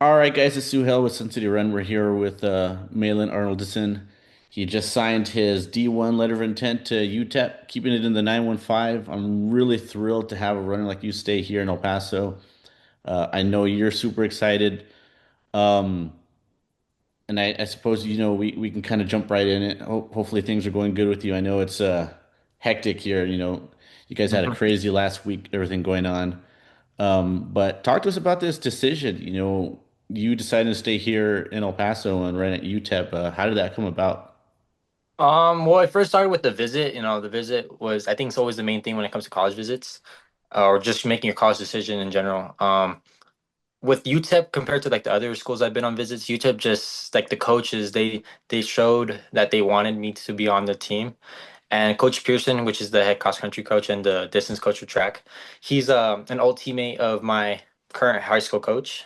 All right, guys, it's Suhail with Sun City Run. We're here with Malin Arnoldussen. He just signed his D1 letter of intent to Utep, keeping it in the 915. I'm really thrilled to have a runner like you stay here in El Paso. I know you're super excited. Um, and I suppose, we can kind of jump right in it. Hopefully things are going good with you. I know it's hectic here. You guys had a Mhm. crazy last week, everything going on. But talk to us about this decision. You decided to stay here in El Paso and run at UTEP. How did that come about? Well, it first started with the visit. The visit was, I think it's always the main thing when it comes to college visits, or just making your college decision in general. With UTEP compared to like the other schools I've been on visits, UTEP just like the coaches, they showed that they wanted me to be on the team. And Coach Pearson, which is the head cross country coach and the distance coach for track, he's an old teammate of my current high school coach,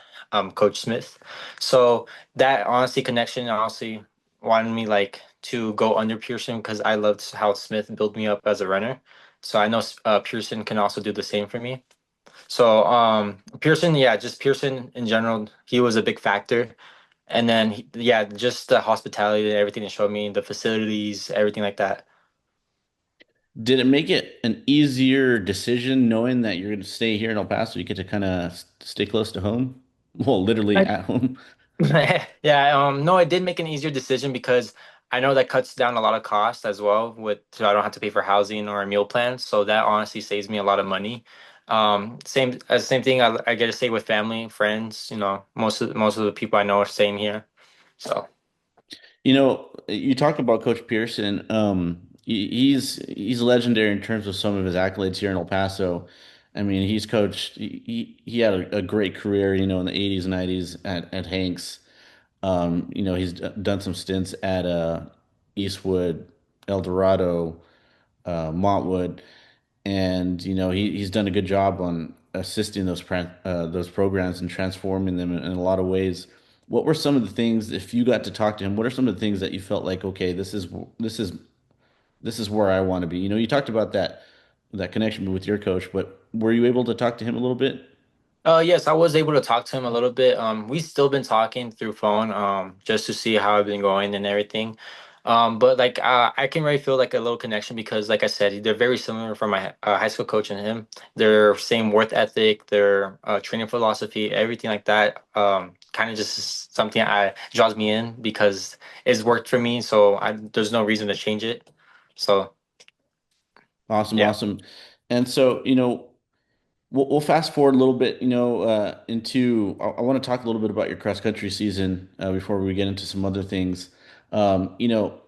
Coach Smith. So that honestly connection honestly wanted me like to go under Pearson because I loved how Smith built me up as a runner. So I know Pearson can also do the same for me. So Pearson, yeah, just Pearson in general, he was a big factor. And then yeah, just the hospitality and everything they showed me, the facilities, everything like that. Did it make it an easier decision knowing that you're going to stay here in El Paso? You get to kind of stay close to home? Well, literally at home. Yeah, no, it did make an easier decision because I know that cuts down a lot of costs as well so I don't have to pay for housing or a meal plan. So that honestly saves me a lot of money. Same thing I get to stay with family, friends, most of the people I know are staying here. So You talk about Coach Pearson. He's legendary in terms of some of his accolades here in El Paso. I mean, he's coached. He had a great career, in the 80s and 90s at Hanks. He's done some stints at Eastwood, El Dorado, Montwood, and he's done a good job on assisting those programs and transforming them in a lot of ways. What were some of the things, if you got to talk to him, what are some of the things that you felt like, okay, this is this is where I want to be? You talked about that connection with your coach, but were you able to talk to him a little bit? Yes, I was able to talk to him a little bit. We've still been talking through phone, just to see how I've been going and everything. But like, I can really feel like a little connection because, like I said, they're very similar from my high school coach and him. Their same work ethic, their training philosophy, everything like that. Kind of just is something I draws me in because it's worked for me. So there's no reason to change it. So Awesome, yeah, awesome. And so, we'll fast forward a little bit, I want to talk a little bit about your cross country season before we get into some other things. You know,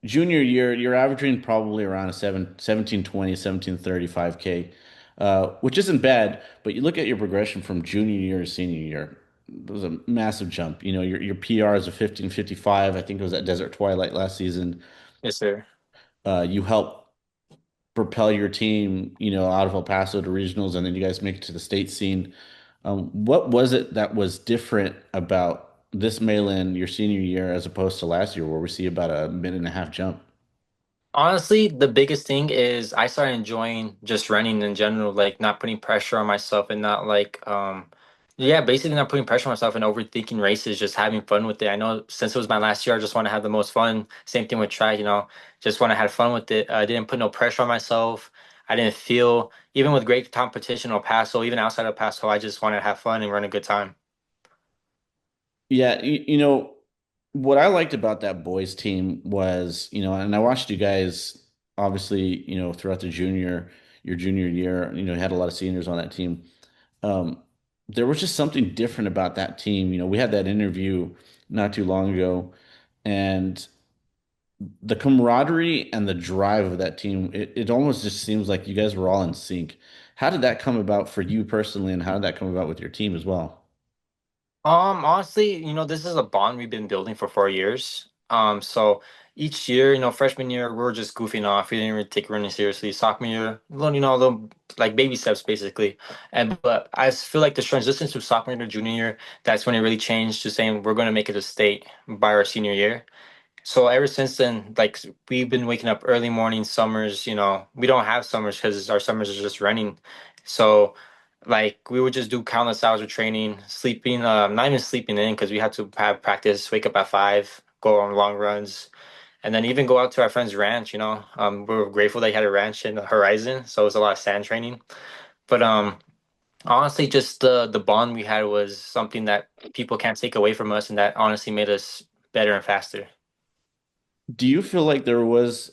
junior year, you're averaging probably around a 1720, 1735K, which isn't bad, but you look at your progression from junior year to senior year, it was a massive jump. Your PR is a 1555. I think it was at Desert Twilight last season. yes, sir. You helped propel your team, out of El Paso to regionals, and then you guys make it to the state scene. What was it that was different about this Malin your senior year as opposed to last year, where we see about a minute and a half jump? Honestly, the biggest thing is I started enjoying just running in general, like not putting pressure on myself and not like yeah, basically not putting pressure on myself and overthinking races, just having fun with it. I know since it was my last year, I just want to have the most fun. Same thing with track, just want to have fun with it. I didn't put no pressure on myself. I didn't feel even with great competition or Paso, even outside of Paso, I just wanted to have fun and run a good time. Yeah, what I liked about that boys team was, and I watched you guys obviously, throughout your junior year, you had a lot of seniors on that team. Um, there was just something different about that team. We had that interview not too long ago, and the camaraderie and the drive of that team, it almost just seems like you guys were all in sync. How did that come about for you personally, and how did that come about with your team as well? Honestly, this is a bond we've been building for 4 years. So each year, freshman year, we were just goofing off. We didn't really take running seriously. Sophomore year, little like baby steps basically. But I feel like the transition to sophomore year to junior year, that's when it really changed to saying we're going to make it a state by our senior year. So ever since then, like we've been waking up early morning summers. We don't have summers because our summers are just running. So Like we would just do countless hours of training, sleeping, not even sleeping in because we had to have practice, wake up at 5, go on long runs, and then even go out to our friend's ranch, you know. We were grateful they had a ranch in the horizon, so it was a lot of sand training. But honestly, just the bond we had was something that people can't take away from us, and that honestly made us better and faster. Do you feel like there was,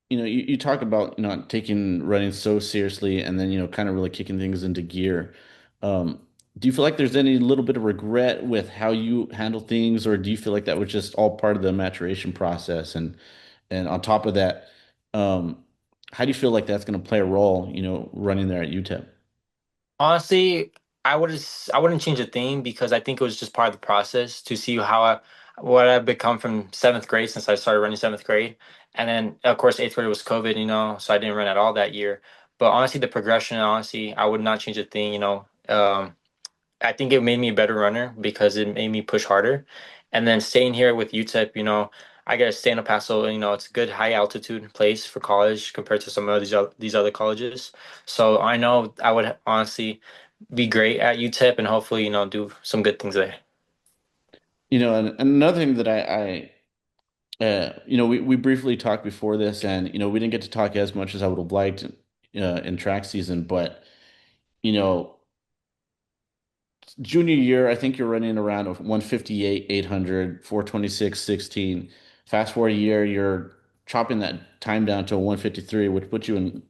you talk about, not taking running so seriously and then, kind of really kicking things into gear. Um, do you feel like there's any little bit of regret with how you handle things, or do you feel like that was just all part of the maturation process? And on top of that, um, how do you feel like that's going to play a role, running there at UTEP? Honestly, I wouldn't change a thing because I think it was just part of the process to see what I've become from seventh grade since I started running seventh grade. And then of course eighth grade was COVID, you know, so I didn't run at all that year. But honestly, the progression, honestly, I would not change a thing, you know. I think it made me a better runner because it made me push harder. And then staying here with UTEP, you know, I got to stay in El Paso. You know, it's a good high altitude place for college compared to some of these other colleges. So I know I would honestly be great at UTEP and hopefully, you know, do some good things there. And another thing that we briefly talked before this, and, we didn't get to talk as much as I would have liked, in track season, but, you know, junior year, I think you're running around 158, 800, 426, 16. Fast forward a year, you're chopping that time down to a 153, which puts you in,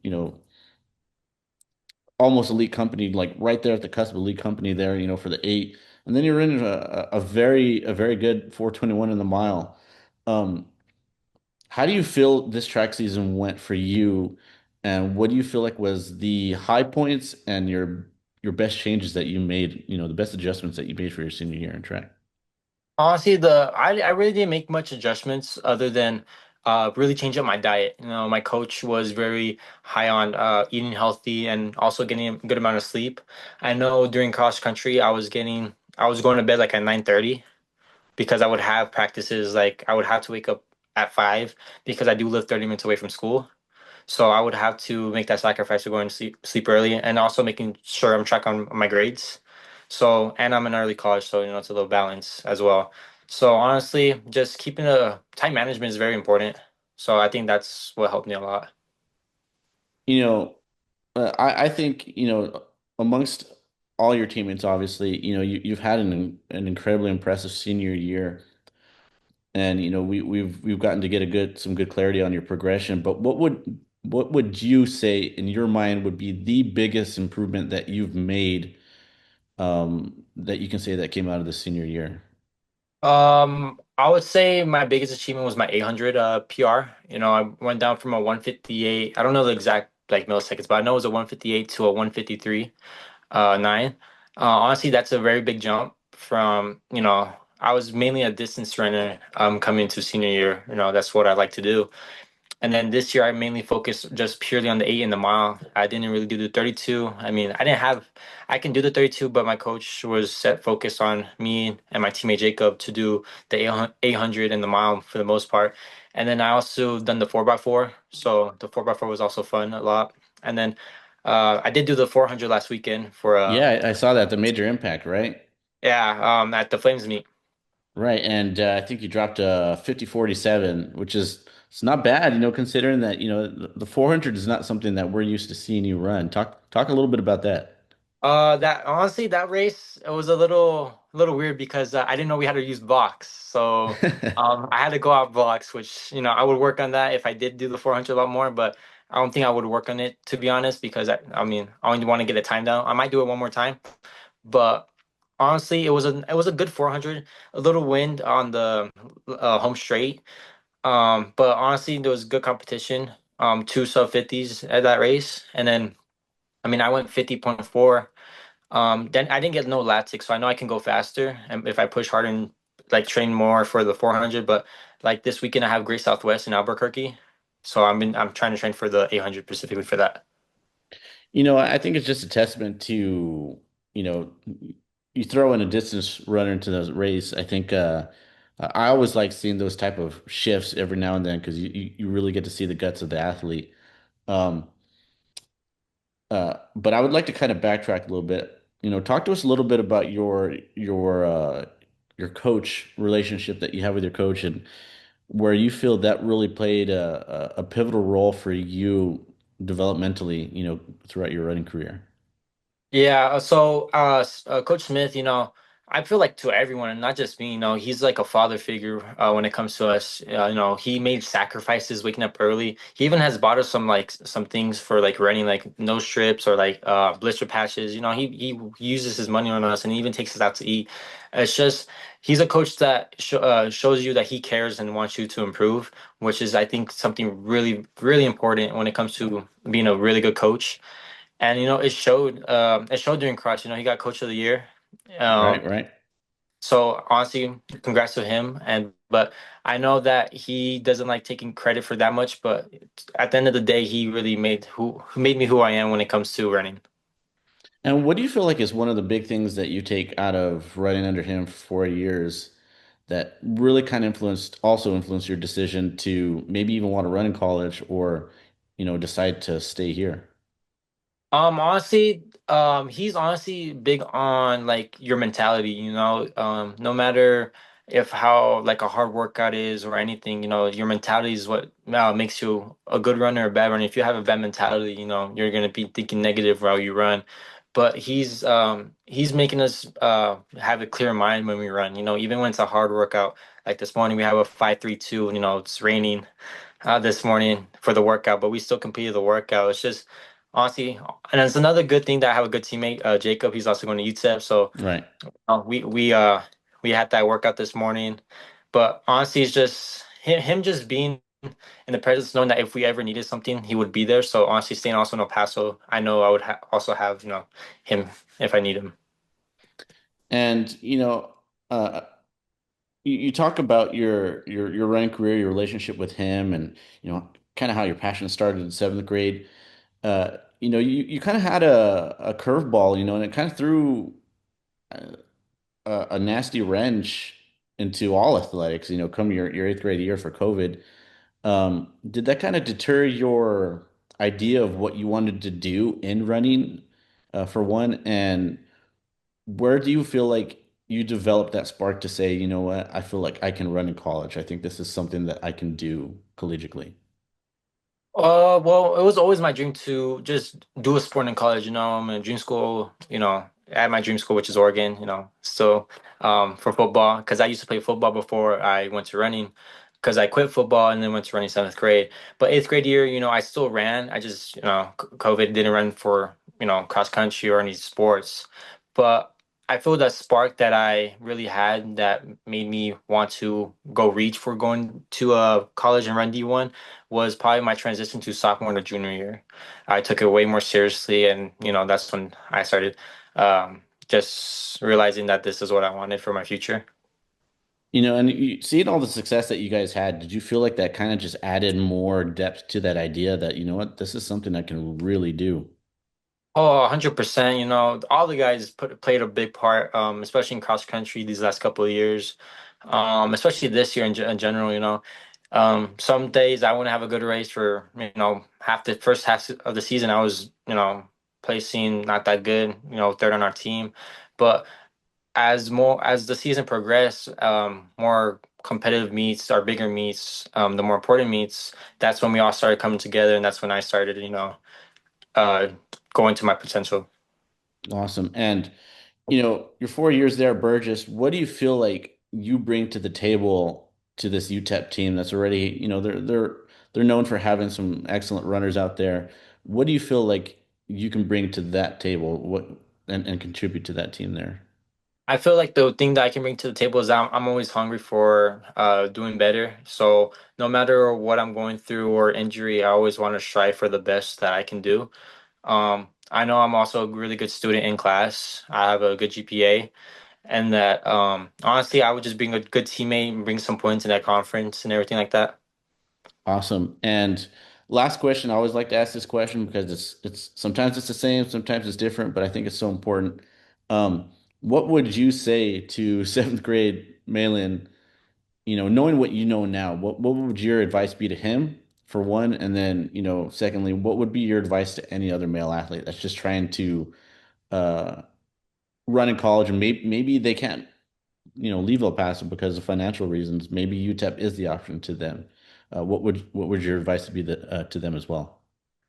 almost elite company, like right there at the cusp of elite company there, for the 8. And then you're in a very good 421 in the mile. Um, how do you feel this track season went for you? And what do you feel like was the high points and your best changes that you made, the best adjustments that you made for your senior year in track? Honestly, I really didn't make much adjustments other than really change up my diet. You know, my coach was very high on eating healthy and also getting a good amount of sleep. I know during cross country I was going to bed like at 9:30 because I would have practices like I would have to wake up at 5 because I do live 30 minutes away from school. So I would have to make that sacrifice of going to sleep early and also making sure I'm track on my grades. So and I'm in early college, so you know it's a little balance as well. So honestly, just keeping a time management is very important. So I think that's what helped me a lot. You know, I think, amongst all your teammates, obviously, you've had an incredibly impressive senior year, and we've gotten to get some good clarity on your progression. But what would you say in your mind would be the biggest improvement that you've made, that you can say that came out of the senior year? I would say my biggest achievement was my 800 PR. You know, I went down from a 158. I don't know the exact like milliseconds, but I know it was a 158 to a 153. 9. Honestly, that's a very big jump from, you know, I was mainly a distance runner coming to senior year. You know, that's what I like to do. And then this year, I mainly focused just purely on the 8 and the mile. I didn't really do the 32. I mean, I can do the 32, but my coach was set focused on me and my teammate Jacob to do the 800 and the mile for the most part. And then I also done the 4x4. So the 4x4 was also fun a lot. And then I did do the 400 last weekend for Yeah, I saw that, the major impact, right? yeah, at the Flames meet. Right, and I think you dropped 50:47, which is it's not bad, considering that, the 400 is not something that we're used to seeing you run. Talk a little bit about that. That honestly, that race it was a little weird because I didn't know we had to use blocks. So I had to go out blocks, which you know I would work on that if I did do the 400 a lot more. But I don't think I would work on it to be honest because I mean I only want to get a time down. I might do it one more time, but honestly, it was a good 400. A little wind on the home straight, but honestly, there was good competition. Two sub 50s at that race, and then I mean I went 50.4. Then I didn't get no Lat6, so I know I can go faster and if I push harder and like train more for the 400. But like this weekend, I have Great Southwest in Albuquerque, so I'm trying to train for the 800 specifically for that. I think it's just a testament to, you know, you throw in a distance runner into those race. I think I always like seeing those type of shifts every now and then because you really get to see the guts of the athlete. Um, but I would like to kind of backtrack a little bit. talk to us a little bit about your coach relationship that you have with your coach and where you feel that really played a pivotal role for you developmentally, throughout your running career. Yeah, Coach Smith, I feel like to everyone, and not just me, he's like a father figure when it comes to us. He made sacrifices waking up early. He even has bought us some things for like running, like nose strips or like blister patches. He uses his money on us, and he even takes us out to eat. It's just he's a coach that shows you that he cares and wants you to improve, which is I think something really, really important when it comes to being a really good coach. And it showed during Crutch. He got Coach of the Year. Right, Um, right. so honestly, congrats to him. But I know that he doesn't like taking credit for that much. But at the end of the day, he really who made me who I am when it comes to running. And what do you feel like is one of the big things that you take out of running under him for 4 years that really kind of also influenced your decision to maybe even want to run in college or, decide to stay here? Honestly, he's honestly big on like your mentality, no matter if how like a hard workout is or anything, your mentality is what makes you a good runner or a bad runner. If you have a bad mentality, you're gonna be thinking negative while you run. But he's making us have a clear mind when we run, even when it's a hard workout. Like this morning we have a 5-3-2, it's raining this morning for the workout, but we still completed the workout. It's just honestly, and it's another good thing that I have a good teammate, Jacob. He's also going to UTEP, so Right. we had that workout this morning. But honestly, it's just him just being in the presence, knowing that if we ever needed something, he would be there. So honestly, staying also in El Paso, I know I would also have him if I need him. And, uh, you talk about your running career, your relationship with him, and kind of how your passion started in seventh grade. You kind of had a curveball, and it kind of threw a nasty wrench into all athletics. Come your eighth grade year for COVID. Did that kind of deter your idea of what you wanted to do in running, for one? And where do you feel like you developed that spark to say, you know what, I feel like I can run in college. I think this is something that I can do collegiately. Well, it was always my dream to just do a sport in college. I'm in dream school, at my dream school, which is Oregon, so for football, because I used to play football before I went to running, because I quit football and then went to running seventh grade. But eighth grade year, I still ran. I just, COVID didn't run for, cross country or any sports. But I feel that spark that I really had that made me want to go reach for going to a college and run D1 was probably my transition to sophomore to junior year. I took it way more seriously, and that's when I started just realizing that this is what I wanted for my future. And seeing all the success that you guys had, did you feel like that kind of just added more depth to that idea that, you know what, this is something I can really do? Oh, 100%. All the guys played a big part, especially in cross country these last couple of years, especially this year in general. Some days I wouldn't have a good race for, half the first half of the season. I was, placing not that good, third on our team. But as the season progressed, more competitive meets, our bigger meets, the more important meets, that's when we all started coming together, and that's when I started, uh, going to my potential. Awesome. And, your 4 years there at Burgess, what do you feel like you bring to the table to this UTEP team that's already, they're known for having some excellent runners out there. What do you feel like you can bring to that table? And contribute to that team there? I feel like the thing that I can bring to the table is I'm always hungry for doing better. So no matter what I'm going through or injury, I always want to strive for the best that I can do. I know I'm also a really good student in class. I have a good GPA, and that honestly, I would just being a good teammate and bring some points in that conference and everything like that. Awesome. And last question, I always like to ask this question because it's sometimes it's the same, sometimes it's different, but I think it's so important. What would you say to seventh grade Malin, knowing what you know now, what would your advice be to him for one? And then, secondly, what would be your advice to any other male athlete that's just trying to uh run in college, and maybe they can't, leave El Paso because of financial reasons. Maybe UTEP is the option to them. What would your advice be to them as well?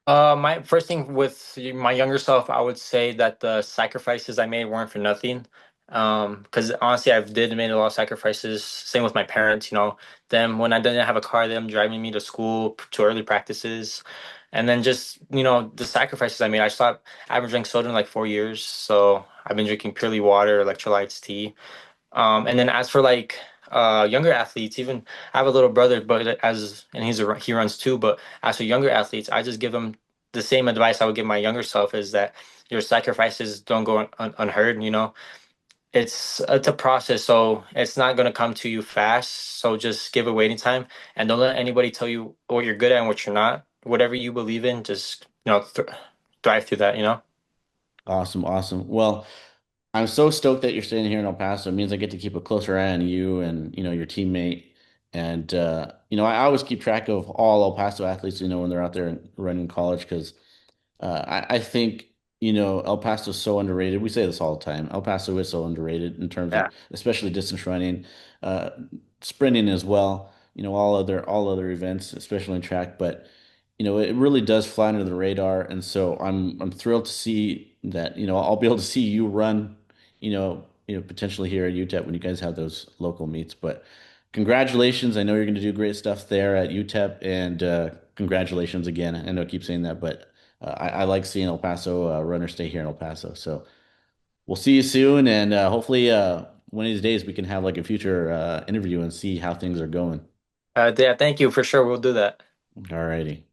My first thing with my younger self, I would say that the sacrifices I made weren't for nothing. Because honestly, I've did made a lot of sacrifices. Same with my parents, them when I didn't have a car, them driving me to school to early practices, and then just the sacrifices I made. I haven't drank soda in like 4 years, so I've been drinking purely water, electrolytes, tea. And then as for like younger athletes, even I have a little brother, but he runs too. But as for younger athletes, I just give them the same advice I would give my younger self is that your sacrifices don't go unheard. It's a process, so it's not gonna come to you fast. So just give it waiting time, and don't let anybody tell you what you're good at and what you're not. Whatever you believe in, just thrive through that. Awesome, awesome. Well, I'm so stoked that you're staying here in El Paso. It means I get to keep a closer eye on you and your teammate. And I always keep track of all El Paso athletes, when they're out there and running college because I think, El Paso is so underrated. We say this all the time. El Paso is so underrated in terms of Yeah. especially distance running, uh, sprinting as well, all other events, especially in track. But, it really does fly under the radar. And so I'm thrilled to see that, I'll be able to see you run, potentially here at UTEP when you guys have those local meets. But congratulations. I know you're going to do great stuff there at UTEP, and congratulations again. I know I keep saying that, but I like seeing El Paso runners stay here in El Paso. So we'll see you soon, and hopefully one of these days we can have like a future interview and see how things are going. Yeah. Thank you for sure. We'll do that. All righty.